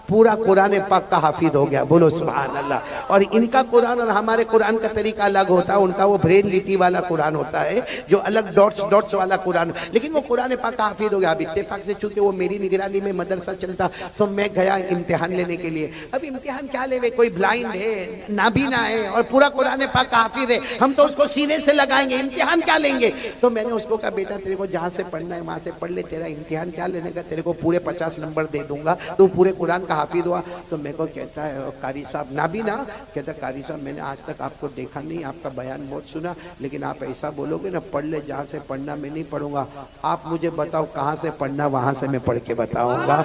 पूरा कुरान पाक का हाफिज हो गया, बोलो सुभान अल्लाह। और इनका कुरान और हमारे कुरान का तरीका अलग होता है। उनका वो ब्रेन लिटी वाला कुरान होता है, जो अलग डॉट्स डॉट्स वाला कुरान, लेकिन वो कुरान पाक का हाफिज हो गया। अब इत्तेफाक से चूंकि वो मेरी निगरानी में मदरसा चलता, तो मैं गया इम्तिहान लेने के लिए। अब इम्तिहान क्या लेवे, कोई ब्लाइंड है, नाबीना है और पूरा कुरान पाक का हाफिज है, हम तो उसको सीने से लगाएंगे, इम्तिहान क्या लेंगे। तो मैंने उसको कहा, बेटा तेरे को जहाँ से पढ़ना है वहाँ से पढ़ ले, तेरा इम्तिहान क्या लेने का, तेरे को पूरे 50 नंबर दे दूंगा, तो पूरे कुरान का हाफिज हुआ। तो मेरे को कहता है, कारी साहब नाबीना, कहता कारी साहब मैंने आज तक आपको देखा नहीं, आपका बयान बहुत सुना, लेकिन आप ऐसा बोलोगे ना, पढ़ ले जहाँ से पढ़ना, मैं नहीं पढ़ूंगा, आप मुझे बताओ कहाँ से पढ़ना, वहां से मैं पढ़ के बताऊंगा।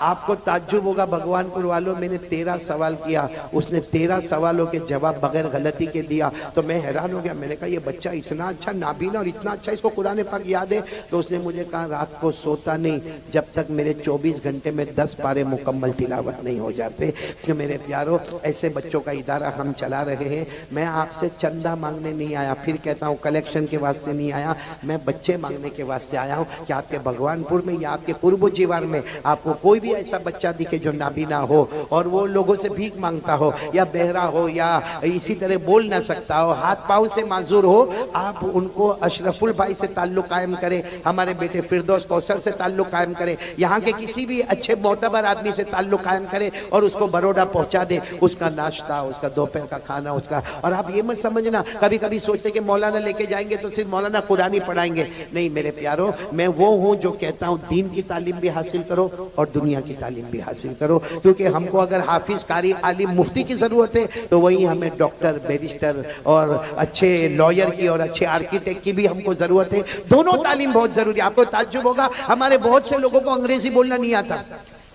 आपको ताज्जुब होगा, भगवानपुर वालों, मैंने 13 सवाल किया, उसने 13 सवालों के जवाब बगैर गलती के दिया। तो मैं हैरान हो गया, मैंने कहा ये बच्चा इतना अच्छा नाबीना और इतना अच्छा इसको कुरान पाक याद है। तो उसने मुझे कहा, रात को सोता नहीं जब तक मेरे 24 घंटे में 10 पारे मुकम्मल तिलावत नहीं हो जाते। कि मेरे प्यारों, ऐसे बच्चों का इदारा हम चला रहे हैं। मैं आपसे चंदा मांगने नहीं आया, फिर कहता हूँ कलेक्शन के वास्ते नहीं आया, मैं बच्चे मांगने के वास्ते आया हूँ कि आपके भगवानपुर में या आपके पूर्व जीवन में आपको कोई भी ऐसा बच्चा दिखे जो नाबीना हो और वो लोगों से भीख मांगता हो या बहरा हो या इसी तरह बोल ना सकता हो, हाथ पाँव से माजूर हो, आप उनको अशरफुल भाई से ताल्लुक कायम करें, हमारे बेटे फिरदौस कौसर से ताल्लुक कायम करें, यहाँ के किसी भी अच्छे मोतबर आदमी से ताल्लुक कायम करें और उसको बरोडा पहुंचा दे, उसका नाश्ता, उसका दोपहर का खाना, उसका। और आप ये मत समझना, कभी कभी सोचते कि मौलाना लेके जाएंगे तो सिर्फ मौलाना कुरान ही पढ़ाएंगे, नहीं मेरे प्यारो, मैं वो हूँ जो कहता हूँ दीन की तालीम भी हासिल करो और दुनिया की तालीम भी हासिल करो। क्योंकि हमको अगर हाफिज, कारी, आलिम, मुफ्ती की जरूरत है तो वही हमें डॉक्टर, बैरिस्टर और अच्छे लॉयर की और अच्छे आर्किटेक्ट की भी हमको जरूरत है। दोनों तालीम बहुत जरूरी है। आपको ताज्जुब होगा, हमारे बहुत से लोगों को अंग्रेजी बोलना नहीं आता,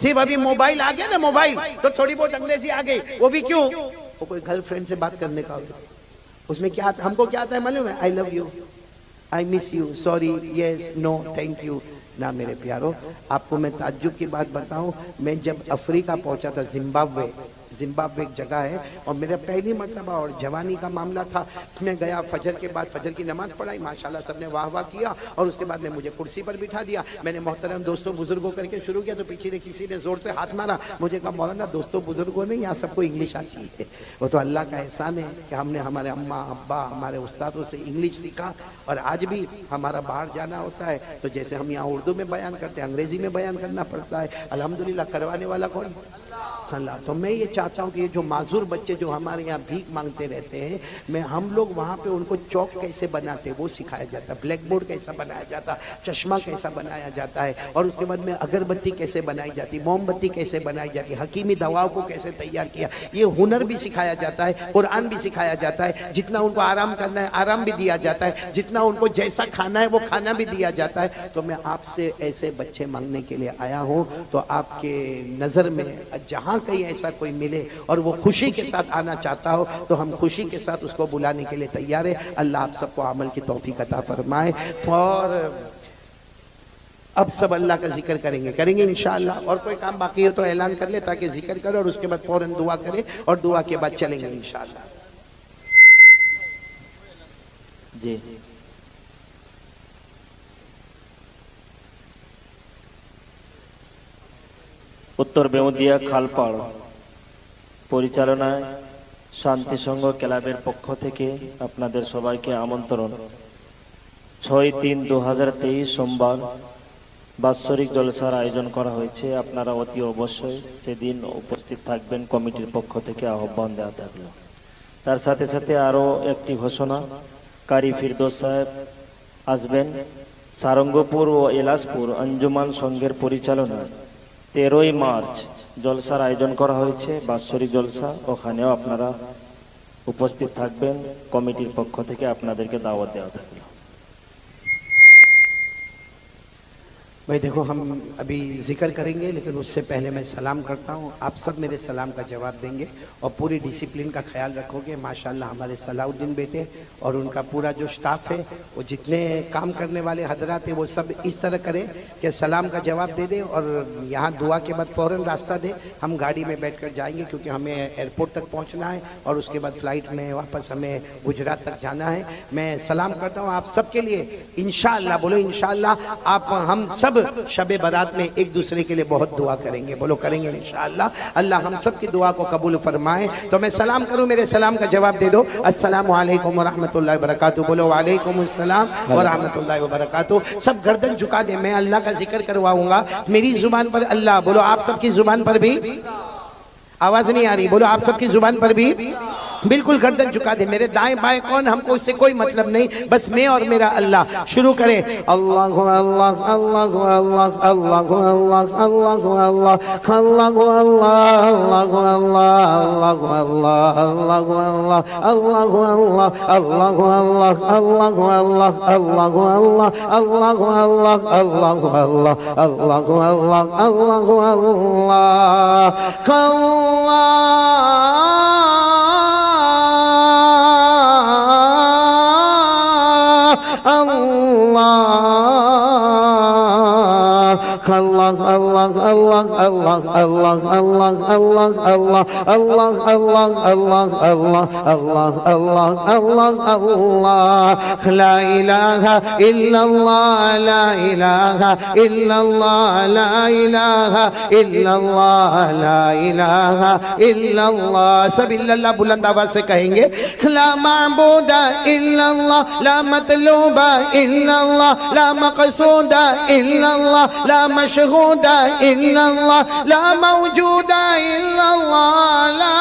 सिर्फ अभी मोबाइल आ गया ना, मोबाइल तो थोड़ी बहुत अंग्रेजी आ गई। वो भी क्यों, वो कोई गर्लफ्रेंड से बात करने का होता, उसमें क्या आता, हमको क्या आता है मालूम है, I love you, I miss you, sorry, yes, no, thank you. ना मेरे प्यारो, आपको मैं ताज्जुब की बात बताऊं, मैं जब अफ्रीका पहुंचा था, जिम्बाब्वे एक जगह है, और मेरा पहली मरतबा और जवानी का मामला था। मैं गया, फजर के बाद फजर की नमाज पढ़ाई, माशाल्लाह सबने वाह वाह किया, और उसके बाद में मुझे कुर्सी पर बिठा दिया। मैंने मोहतरम दोस्तों बुजुर्गों करके शुरू किया, तो पीछे से किसी ने जोर से हाथ मारा। मुझे कहा, मौलाना दोस्तों बुजुर्गों नहीं, यहाँ सबको इंग्लिश आती है। वो तो अल्लाह का एहसान है कि हमने हमारे अम्मा अब्बा, हमारे उस्तादों से इंग्लिश सीखा, और आज भी हमारा बाहर जाना होता है तो जैसे हम यहाँ उर्दू में बयान करते हैं, अंग्रेजी में बयान करना पड़ता है। अल्हम्दुलिल्लाह, करवाने वाला कौन, अल्लाह। तो मैं ये चाहता हूँ कि ये जो माजूर बच्चे जो हमारे यहाँ भीख मांगते रहते हैं, मैं हम लोग वहाँ पे उनको चौक कैसे बनाते हैं वो सिखाया जाता है, ब्लैक बोर्ड कैसा बनाया जाता है, चश्मा कैसा बनाया जाता है, और उसके बाद में अगरबत्ती कैसे बनाई जाती, मोमबत्ती कैसे बनाई जाती, हकीमी दवाओं को कैसे तैयार किया, ये हुनर भी सिखाया जाता है, कुरान भी सिखाया जाता है। जितना उनको आराम करना है आराम भी दिया जाता है, जितना उनको जैसा खाना है वो खाना भी दिया जाता है। तो मैं आपसे ऐसे बच्चे मांगने के लिए आया हूँ, तो आपके नज़र में जहाँ कहीं ऐसा कोई मिले और वो खुशी के साथ आना चाहता हो, तो हम खुशी के साथ उसको बुलाने के लिए तैयार है। अल्लाह आप सबको अमल की तौफीक अता फरमाए। और अब सब अल्लाह का जिक्र करेंगे इंशाअल्लाह। और कोई काम बाकी हो तो ऐलान कर ले, ताकि जिक्र करे और उसके बाद फौरन दुआ करे, और दुआ के बाद चलेंगे इंशाअल्लाह। जी, उत्तर बेउदिया खालपाड़ পরিচালনায় শান্তি সংঘ ক্লাবের পক্ষ থেকে আপনাদের সবাইকে আমন্ত্রণ। 6-3-2023 সোমবার বাৎসরিক জলসার আয়োজন করা হয়েছে। আপনারা অতি অবশ্যই সেদিন উপস্থিত থাকবেন, কমিটির পক্ষ থেকে আহ্বান দেওয়া থাকলো। তার সাথে সাথে আরও একটি ঘোষণা, কারি ফিরদৌস সাহেব আসবেন। সারঙ্গপুর ও এলাসপুর আঞ্জুমান সংঘের পরিচালনায় 13ই মার্চ জলসার আয়োজন করা হয়েছে, বাৎসরিক জলসা। ওখানেও আপনারা উপস্থিত থাকবেন, কমিটির পক্ষ থেকে আপনাদেরকে দাওয়াত দেওয়া থাকলো। भाई देखो, हम अभी जिक्र करेंगे, लेकिन उससे पहले मैं सलाम करता हूँ। आप सब मेरे सलाम का जवाब देंगे और पूरी डिसिप्लिन का ख्याल रखोगे। माशाल्लाह हमारे सलाउद्दीन बेटे और उनका पूरा जो स्टाफ है, वो जितने काम करने वाले हजरात हैं, वो सब इस तरह करें कि सलाम का जवाब दे दें और यहाँ दुआ के बाद फ़ौरन रास्ता दें। हम गाड़ी में बैठ कर जाएंगे क्योंकि हमें एयरपोर्ट तक पहुँचना है और उसके बाद फ्लाइट में वापस हमें गुजरात तक जाना है। मैं सलाम करता हूँ आप सबके लिए। इंशाअल्लाह, बोलो इंशाअल्लाह। आप हम सब शबे बारात में एक दूसरे के लिए बहुत दुआ करेंगे। बोलो करेंगे इंशाअल्लाह। अल्लाह हम सब की दुआ को कबूल फरमाए। तो मैं सलाम करूं, मेरे सलाम का जवाब दे दो। अस्सलामु अलैकुम व रहमतुल्लाहि व बरकातुहू। बोलो वालेकुम अस्सलाम व रहमतुल्लाहि व बरकातुहू। सब गर्दन झुका दे, मैं अल्लाह का जिक्र करवाऊंगा। मेरी जुबान पर अल्लाह, बोलो आप सबकी जुबान पर भी। आवाज नहीं आ रही, बोलो आप सबकी जुबान पर भी। बिल्कुल गर्दन झुका दे। मेरे दाएं बाएं कौन, हमको इससे कोई मतलब नहीं, बस मैं और मेरा अल्लाह। शुरू करें। अल्लाह अल्लाह अल्लाह अल्लाह अल्लाह अल्लाह अल्लाह अल्लाह अल्लाह ला इलाहा इल्लल्लाह ला इलाहा इल्लल्लाह ला इलाहा इल्लल्लाह ला इलाहा इल्लल्लाह। सब इल्लल्लाह बुलंद आवाज से कहेंगे। ला माबूदा इल्लल्लाह ला मतलूबा इल्लल्लाह ला मक़सूदा इल्लल्लाह ला मशहूदा इल्लल्लाह ला मौजूदा इल्लल्लाह ला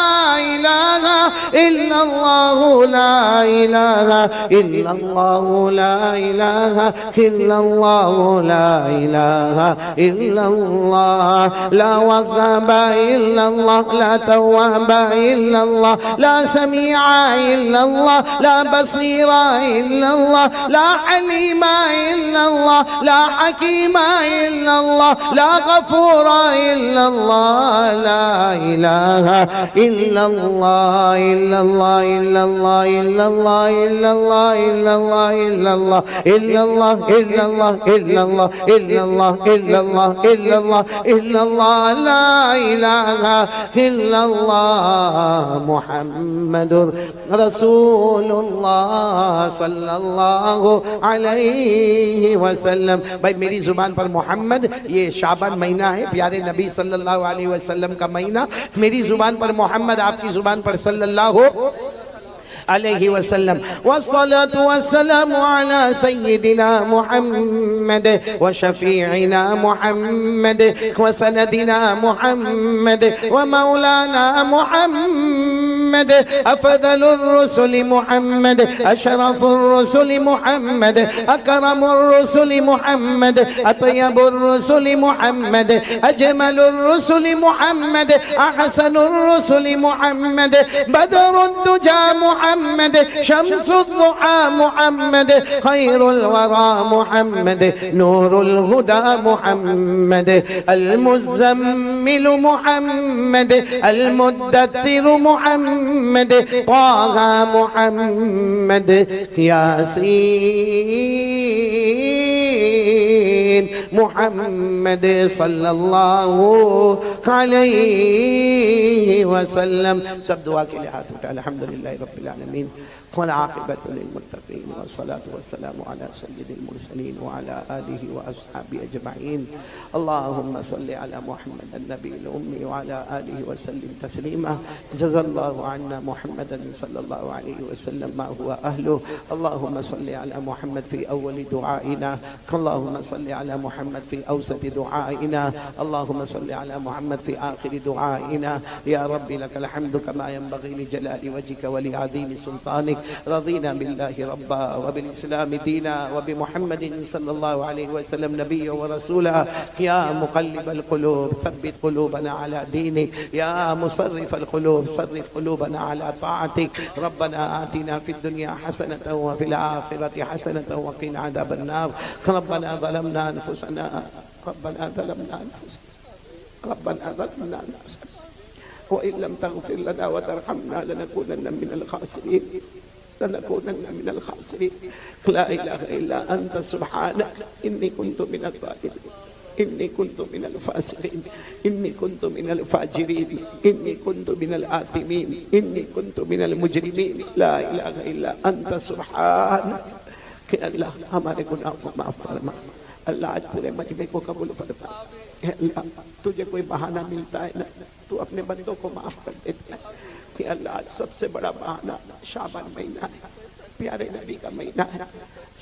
इलाहा इल्लल्लाह ला इलाहा इल्लल्लाह ला इलाहा इल्लल्लाह ला इलाहा इल्लल्लाह ला वहाबा इल्लल्लाह ला तवाबा इल्लल्लाह ला समीआ इल्लल्लाह ला बसीरा इल्लल्लाह ला हलीमा इल्लल्लाह ला हकीमा इल्लल्लाह ला गफूरा इल्लल्लाह ला इलाहा इल्लल्लाह इल्लल्लाह इल्लल्लाह इल्लल्लाह इल्लल्लाह इल्लल्लाह इल्लल्लाह इल्लल्लाह इल्लल्लाह इल्लल्लाह इल्लल्लाह इल्लल्लाह इल्लल्लाह ला इलाहा इल्लल्लाह मुहम्मदुर रसूलुल्लाह सल्लल्लाहु अलैहि वसल्लम। भाई मेरी जुबान पर मोहम्मद, ये शाबान महीना है, प्यारे नबी सल्लल्लाहु अलैहि वसल्लम का महीना। मेरी जुबान पर मोहम्मद, आपकी जुबान पर सल्लल्लाहु अलैहि वसल्लम। वस्सलातु वस्सलामु अला सय्यिदिना मुहम्मद व शफीइना मुहम्मद व सनदिना मुहम्मद व मौलाना मुहम्मद अफदलुर रुसुल मुहम्मद अशरफुर रुसुल मुहम्मद अकरमुर रुसुल मुहम्मद अतयबुर रुसुल मुहम्मद अजमलुर रुसुल मुहम्मद अहसनुर रुसुल मुहम्मद बदरुद्दुजा मुहम्मद शम्सुद्दुहा मुहम्मद खैरुल वरा मुहम्मद नूरुल हुदा मुहम्मद अल-मुज़म्मिल मुहम्मद अल-मुद्दत्थिर मुहम्मद ताहा मुहम्मद यासीन मुहम्मद सल्लल्लाहु अलैहि वसल्लम। सब दुआ के लिए हाथ उठा। अल्हम्दुलिल्लाह रब्बिल आलमीन वल आक़िबतु लिल मुत्तक़ीन वस्सलातु वस्सलामु अला सय्यिदिल मुरसलीन व अला आलिहि व अस्हाबिहि अजमईन। अल्लाहुम्मा सल्लि अला मुहम्मदिन नबिय्यिल उम्मी व अला आलिहि व सल्लिम तस्लीमा। जज़ल्लाहु अन्ना मुहम्मदन सल्लल्लाहु अलैहि वसल्लम मा हुवा अहलुहु। अल्लाहुम्मा सल्लि अला मुहम्मद फी अव्वलि दुआइना, अल्लाहुम्मा सल्लि अला मुहम्मद फी औसति दुआइना, अल्लाहुम्मा सल्लि अला मुहम्मद फी आखिरि दुआइना। या रब्बी लकल हम्दु कमा यंबग़ी लिजलालि वजहिका व लिअज़ीमि सुल्तानिक। रज़ीना बिल्लाहि रब्बा व बिल इस्लामि दीना व बिमुहम्मदिन सल्लल्लाहु अलैहि वसल्लम नबिय्यन व रसूला। या मुक़ल्लिबल क़ुलूब थब्बित क़ुलूबना अला दीनिक, या मुसर्रिफ़ल क़ुलूब सर्रिफ़ क़ुलूबना अला ताअतिक। रब्बना आतिना फ़िद दुनिया हसनतन व फ़िल आख़िरति हसनतन व क़िना अज़ाबन नार। रब्बना ज़लमना अनफुसना रब्बना ज़लमना अनफुसना रब्बना ज़लमना अनफुसना व इन लम तग़फिर लना व तरहमना लनकूनन्ना मिनल खासिरीन लनकूनन्ना मिनल खासिरीन ला इलाहा इल्ला अंत सुब्हानक इन्नी कुन्तु मिनज़ ज़ालिमीन इन्नी कुन्तु मिनल फासिकीन इन्नी कुन्तु मिनल फाजिरीन इन्नी कुन्तु मिनल आतिमीन इन्नी कुन्तु मिनल मुजरिमीन ला इलाहा इल्ला अंत सुब्हानक। कि अल्लाह हमारे गुनाहों को माफ फरमा। अल्लाह आज पूरे मजमे को कबूल फरमा। अल्लाह तुझे कोई बहाना मिलता है ना, तू अपने बंदों को माफ कर देता है। कि अल्लाह आज सबसे बड़ा बहाना शाबान महीना है, प्यारे नबी का महीना है,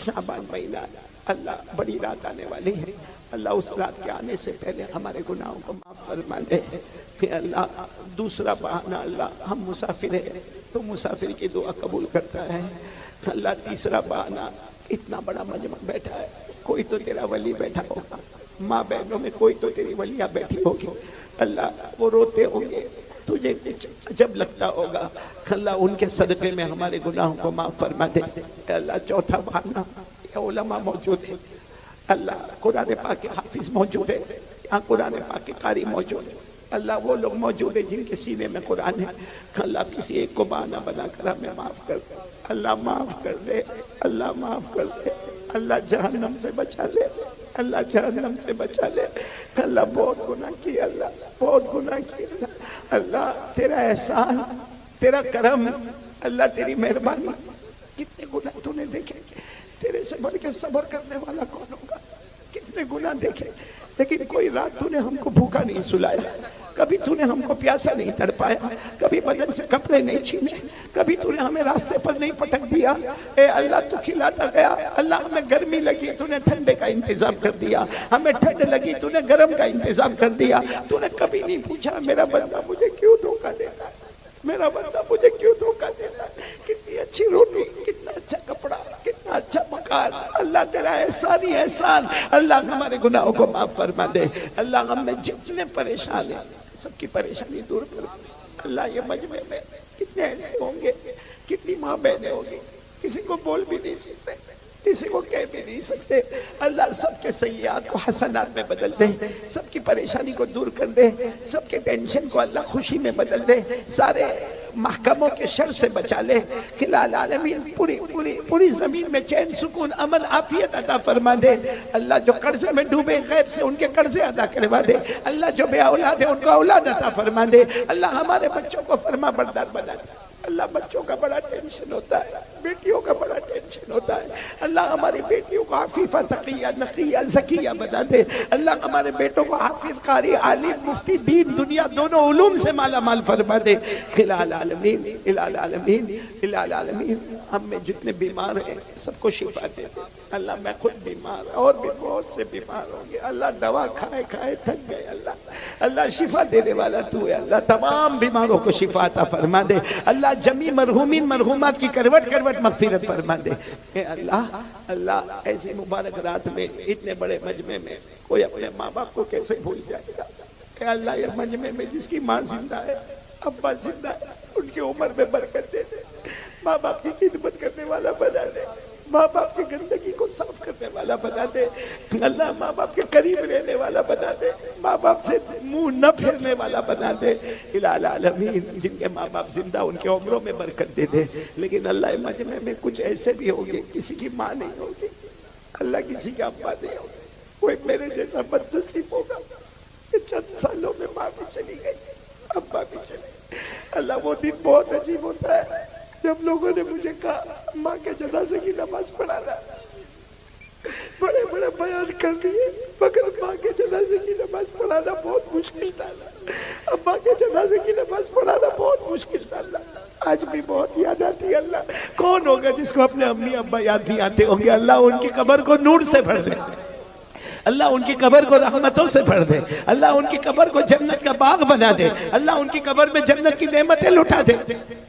शाबान महीना है। अल्लाह बड़ी रात आने वाली है। अल्लाह उस रात के आने से पहले हमारे गुनाहों को माफ फरमा दे। कि अल्लाह दूसरा बहाना, अल्लाह हम मुसाफिर है तो मुसाफिर की दुआ कबूल करता है। अल्लाह तीसरा बहाना, इतना बड़ा मजमा बैठा है, कोई तो तेरा वली बैठा होगा, माँ बहनों में कोई तो तेरी वलिया बैठी होगी। अल्लाह वो रोते होंगे, तुझे जब लगता होगा, अल्लाह उनके सदक़े में हमारे गुनाहों को माफ फरमा दे। अल्लाह चौथा बहाना, उलमा मौजूद है, अल्लाह कुरान पाक के हाफिज मौजूद है, यहाँ कुरान पाक के कारी मौजूद है। अल्लाह वो लोग मौजूद है जिनके सीने में कुरान है। अल्लाह किसी एक को बहाना बनाकर हमें माफ कर दे। अल्लाह माफ कर दे, अल्लाह माफ कर दे। अल्लाह जहन्नम से बचा ले, अल्लाह जहन्नम से बचा ले। अल्लाह बहुत गुनाह किया, अल्लाह बहुत गुनाह किया। अल्लाह तेरा एहसान, तेरा करम, अल्लाह तेरी मेहरबानी, कितने गुनाह तूने देखे, तेरे से बढ़ के सब्र करने वाला कौन होगा। कितने गुनाह देखे, लेकिन कोई रात तूने हमको भूखा नहीं सुलाया, कभी तूने हमको प्यासा नहीं तड़पाया, कभी बदन से कपड़े नहीं छीने, कभी तूने हमें रास्ते पर नहीं पटक दिया। ए अल्लाह तू खिलाता गया। अल्लाह हमें गर्मी लगी, तूने ठंडे का इंतजाम कर दिया, हमें ठंड लगी, तूने गर्म का इंतजाम कर दिया। तूने कभी नहीं पूछा मेरा बंदा मुझे क्यों धोखा देता है, मेरा बंदा मुझे क्यों धोखा देता है। कितनी अच्छी रोटी, कितना अच्छा कपड़ा, कितना अच्छा मकान, अल्लाह तेरा एहसान ही एहसान। अल्लाह हमारे गुनाहों को माफ फरमा दे। अल्लाह हमें जितने परेशान है सबकी परेशानी दूर कर। अल्लाह ये मजमे में कितने ऐसे होंगे, कितनी माँ बहनें होंगी, किसी को बोल भी नहीं सकते, किसी को कह भी नहीं सकते। अल्लाह सबके सय्यात को हसनात में बदल दे, सबकी परेशानी को दूर कर दे, सबके टेंशन को अल्लाह खुशी में बदल दे, सारे महकमों के शर से बचा ले। खिलाल आलमीन पूरी पूरी पूरी जमीन में चैन सुकून अमन आफियत अता फरमा दे। अल्लाह जो कर्जे में डूबे गैर से उनके कर्जे अदा करवा दे। अल्लाह जो बे औलाद है उनको औलाद अता फरमा दे। अल्लाह हमारे बच्चों को फरमा बरदार बना दे। अल्लाह बच्चों का बड़ा टेंशन होता है, बेटियों का बड़ा टेंशन होता है। अल्लाह हमारी बेटियों को आफीफा तकिया नकिया ज़किया बना दे। अल्लाह हमारे बेटों को हाफिज कारी आलिम मुफ्ती दीन दुनिया दोनों उलूम से माला माल फरमा दे। इलाल आलमीन इलाल आलमीन इलाल आलमीन। हम में जितने बीमार हैं सबको शिफा दे दे। अल्लाह मैं खुद बीमार और भी बहुत से बीमार होंगे। अल्लाह दवा खाए खाए थक गए। अल्लाह अल्लाह शिफा देने वाला तू है। अल्लाह तमाम बीमारों को शिफा अता फरमा दे। अल्लाह जमी मरहूमीन मरहूमात की करवट करवट मगफिरत फरमा दे। अल्लाह अल्लाह ऐसी मुबारक रात में इतने बड़े मजमे में कोई अपने माँ बाप को कैसे भूल जाएगा। अल्लाह ये मजमे में जिसकी माँ जिंदा है, अब्बा जिंदा है, उनकी उम्र में बरकत दे दे। माँ बाप की खिदमत करने वाला बना दे, माँ बाप की गंदगी को साफ करने वाला बना दे। अल्लाह माँ बाप के करीब रहने वाला बना दे, माँ बाप से मुंह न फेरने वाला बना दे। इलाल आलमीन जिनके माँ बाप जिंदा उनके उम्रों में बरकत दे दे। लेकिन अल्लाह मजमे में कुछ ऐसे भी होंगे किसी की माँ नहीं होगी, अल्लाह किसी का अब्बा नहीं होगा, कोई मेरे जैसा बदनसीब होगा कि चंद सालों में माँ भी चली गई, अब्बा भी चले। अल्लाह वो दिन बहुत अजीब होता है जब लोगों ने मुझे कहा माँ के जनाजे की नमाज पढ़ाना। बड़े बड़े बयान कर लिए मगर माँ के जनाजे की नमाज पढ़ाना बहुत मुश्किल था। अब्बा के जनाजे की नमाज पढ़ाना बहुत मुश्किल था। आज भी बहुत याद आती है। अल्लाह कौन होगा जिसको अपने अम्मी अब्बा याद नहीं आते होंगे। अल्लाह उनकी कब्र को नूर से भर दे, अल्लाह उनकी कब्र को रहमतों से भर दे, अल्लाह उनकी कब्र को जन्नत का बाग बना दे, अल्लाह उनकी कब्र में जन्नत की नेमतें लुटा दे।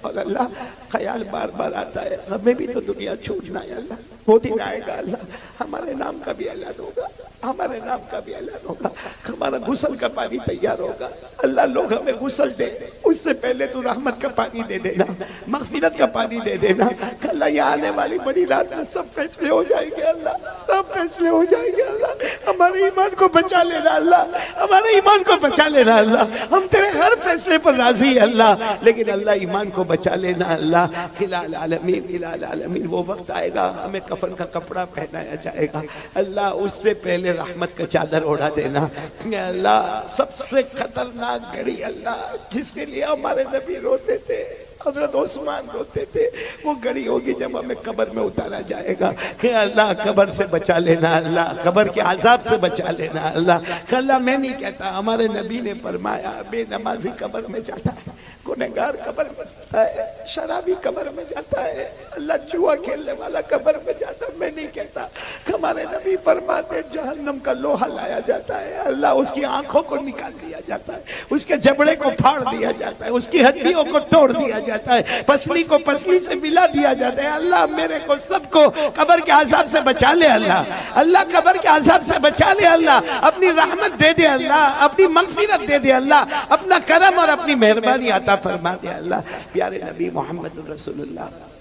और अल्लाह ख्याल बार बार आता है हमें भी तो दुनिया छोड़ना है। अल्लाह वो दिन आएगा, अल्लाह हमारे नाम का भी ऐलान होगा, हमारे नाम का भी ऐलान होगा, हमारा गुस्ल का पानी तैयार होगा। अल्लाह लोग हमें गुस्ल दे, उससे पहले तू रहमत का पानी दे देना, मगफिरत का पानी दे देना। अल्लाह ये आने वाली बड़ी रात में सब फैसले हो जाएंगे। अल्लाह सब फैसले हो जाएंगे। अल्लाह हमारे ईमान को बचा लेना अल्लाह, हमारे ईमान को बचा लेना अल्लाह। हम तेरे हर फैसले पर राजी है अल्लाह, लेकिन अल्लाह ईमान को बचा लेना अल्लाह। खिलाल आलमीन इलाल आलमीन, वो वक्त आएगा हमें कफन का कपड़ा पहनाया जाएगा अल्लाह, उससे पहले रहमत का चादर ओढ़ा देना अल्लाह। सबसे खतरनाक घड़ी अल्लाह जिसके लिए हमारे नबी रोते थे, हजरत उस्मान रोते थे, वो घड़ी होगी जब हमें कब्र में उतारा जाएगा कि अल्लाह कब्र से बचा लेना अल्लाह, कब्र के आजाब से बचा लेना अल्लाह। अल्लाह मैं नहीं कहता, हमारे नबी ने फरमाया बेनमाजी कब्र में जाता है, गुनहगार कब्र में जाता है, शराबी कब्र में जाता है, अल्लाह जुआ खेलने वाला कब्र में जाता है। मैं नहीं कहता, हमारे नबी फरमाते जहन्नम का लोहा लाया जाता है अल्लाह, उसकी आंखों को निकाल दिया जाता है, उसके जबड़े को फाड़ दिया जाता है, उसकी हड्डियों को तोड़ दिया जाता है, पसली को पसली से मिला दिया जाता है। अल्लाह मेरे को सबको कब्र के आजाब से बचा ले अल्लाह, अल्लाह कब्र के आजाब से बचा ले अल्लाह, अपनी रहमत दे दे अल्लाह, अपनी मगफिरत दे दे अल्लाह, अपना करम और अपनी मेहरबानी अता फरमा दे अल्लाह। प्यारे नबी मोहम्मद रसूलुल्लाह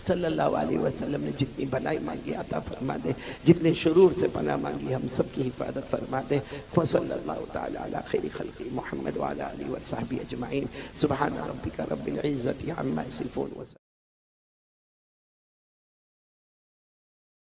सल्लल्लाहु अलैहि वसल्लम ने जितनी भलाई मांगी अता फरमा दे, जितने शुरूर से पनाह मांगी हम सब की हिफाजत फरमा दे। सल्लल्लाहु तआला अला खैरि खल्क़ि मुहम्मद व अला आलिहि व सहबिहि अजमईन। सुब्हान रब्बिका रब्बिल इज्जति अम्मा यसिफून।